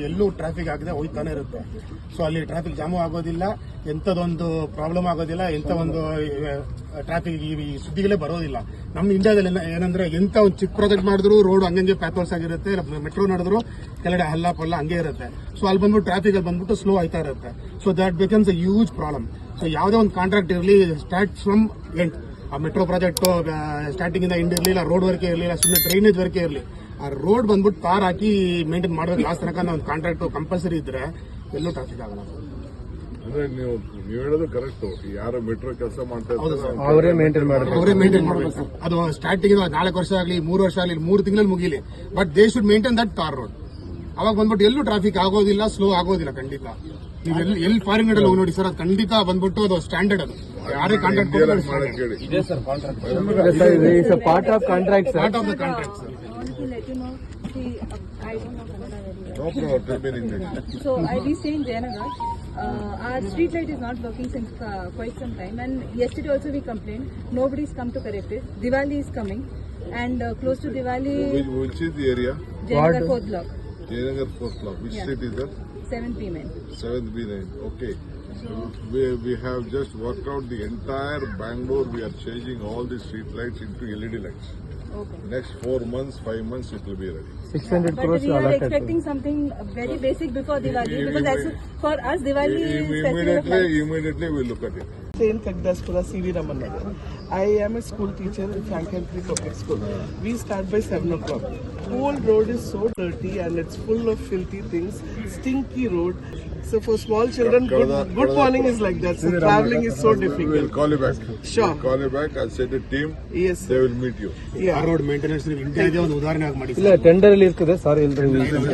ಎಲ್ಲೂ ಟ್ರಾಫಿಕ್ ಆಗದೆ ಹೋಯ್ತಾನೆ ಇರುತ್ತೆ. ಸೊ ಅಲ್ಲಿ ಟ್ರಾಫಿಕ್ ಜಾಮು ಆಗೋದಿಲ್ಲ, ಎಂಥದೊಂದು ಪ್ರಾಬ್ಲಮ್ ಆಗೋದಿಲ್ಲ, ಎಂಥ ಒಂದು ಟ್ರಾಫಿಕ್ ಈ ಸುದ್ದಿಗಳೇ ಬರೋದಿಲ್ಲ. ನಮ್ಮ ಇಂಡಿಯಾದಲ್ಲಿ ಏನಂದ್ರೆ ಎಂತ ಒಂದು ಚಿಕ್ಕ ಪ್ರಾಜೆಕ್ಟ್ ಮಾಡಿದ್ರು ರೋಡ್ ಹಂಗೆ ಪ್ಯಾಪರ್ಸ್ ಆಗಿರುತ್ತೆ, ಮೆಟ್ರೋ ನಡೆದ್ರು ಕೆಳಗಡೆ ಹಲ್ಲ ಪಲ್ಲ ಹಂಗೆ ಇರುತ್ತೆ. ಸೊ ಅಲ್ಲಿ ಬಂದ್ಬಿಟ್ಟು ಟ್ರಾಫಿಕ್ ಅಲ್ಲಿ ಬಂದ್ಬಿಟ್ಟು ಸ್ಲೋ ಆಯ್ತಾ ಇರುತ್ತೆ. So that becomes a huge problem. So ಯಾವುದೇ ಒಂದು ಕಾಂಟ್ರಾಕ್ಟ್ ಇರಲಿ, ಸ್ಟಾರ್ಟ್ ಫ್ರಮ್ ಎಂಡ್, ಆ ಮೆಟ್ರೋ ಪ್ರಾಜೆಕ್ಟ್ ಸ್ಟಾರ್ಟಿಂಗ್ ಇಂದ ಎಂಡ್ ಇರಲಿಲ್ಲ, ರೋಡ್ ವರ್ಕ್ ಇರಲಿಲ್ಲ, ಸುಮ್ಮನೆ ಡ್ರೈನೇಜ್ ವರ್ಕ್ ಇರಲಿ, ಆ ರೋಡ್ ಬಂದ್ಬಿಟ್ಟು ತಾರ್ ಹಾಕಿ ಮೇಂಟೈನ್ ಮಾಡಬೇಕು. ಲಾಸ್ಟ್ ತನಕ ಒಂದು ಕಾಂಟ್ರಾಕ್ಟ್ ಕಂಪಲ್ಸರಿ ಇದ್ರೆ ಎಲ್ಲೂ ಟ್ರಾಫಿಕ್ ಆಗಲ್ಲ. ಅಂದ್ರೆ ನೀವು ಹೇಳೋದು ಕರೆಕ್ಟ್. ಯಾರು ಮೆಟ್ರೋ ಕೆಲಸ ಮಾಡ್ತಾ ಇದ್ದಾರೆ ಅವರೇ ಮೇಂಟೈನ್ ಮಾಡಬೇಕು. ಅದು ಸ್ಟಾರ್ಟಿಂಗ್ 4 ವರ್ಷ ಆಗಲಿ 3 ವರ್ಷ ಆಗಲಿ 3 ತಿಂಗಳಲ್ಲಿ ಮುಗಿಲಿ, but they should maintain that tar road. ಅವಾಗ ಬಂದ್ಬಿಟ್ಟು ಎಲ್ಲೂ ಟ್ರಾಫಿಕ್ ಆಗೋದಿಲ್ಲ, ಸ್ಲೋ ಆಗೋದಿಲ್ಲ. ಖಂಡಿತ ನೀವು ಎಲ್ಲಿ ಫಾರಿನ್ ಹೋಗಿ ನೋಡಿ ಸರ್, ಅದು ಖಂಡಿತ ಬಂದ್ಬಿಟ್ಟು ಅದು ಸ್ಟ್ಯಾಂಡರ್ಡ್. ಅದು ಯಾರೇ contract part of contract part of the contract. So we stay in Jayanagar. Our street light is not working since quite some time, and yesterday also we complained. Nobody's come to correct it. Diwali is coming, and close to Diwali. Which is the area? Jayanagar 4th block. Jayanagar 4th block. Which street is that? 7th B9. 7th B9. Okay. We have just worked out the entire Bangalore. We are changing all the street lights into LED lights. Okay. Next 4 months, 5 months, it will be ready. 600 But crores we are allotted. expecting something very basic before Diwali, because as for us Diwali is festival of lights. Immediately we look at it. Saint Kagdaspura, C.V. Raman Nagar. I am a school teacher in Franklin Free Public School. We start by 7 o'clock. Whole road is so dirty and it's full of filthy things. Stinky road. So for small children, good morning is like that. So traveling is so We'll difficult. call you back. Sure. We'll call you back. I'll send a team. Yes, They sir. will meet you. ಆ road maintenance ನೀವು ಇಂಡಿಯಾದೇ ಒಂದು ಉದಾಹರಣೆ ಆಗಿ ಮಾಡಿ. ಇಲ್ಲ tender ಅಲ್ಲಿ ಇರ್ತದೆ ಸಾರಿ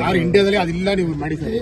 ಯಾರು ಇಂಡಿಯಾದಲ್ಲಿ ಅದಿಲ್ಲ, ನೀವು ಮಾಡಿ ಸರ್.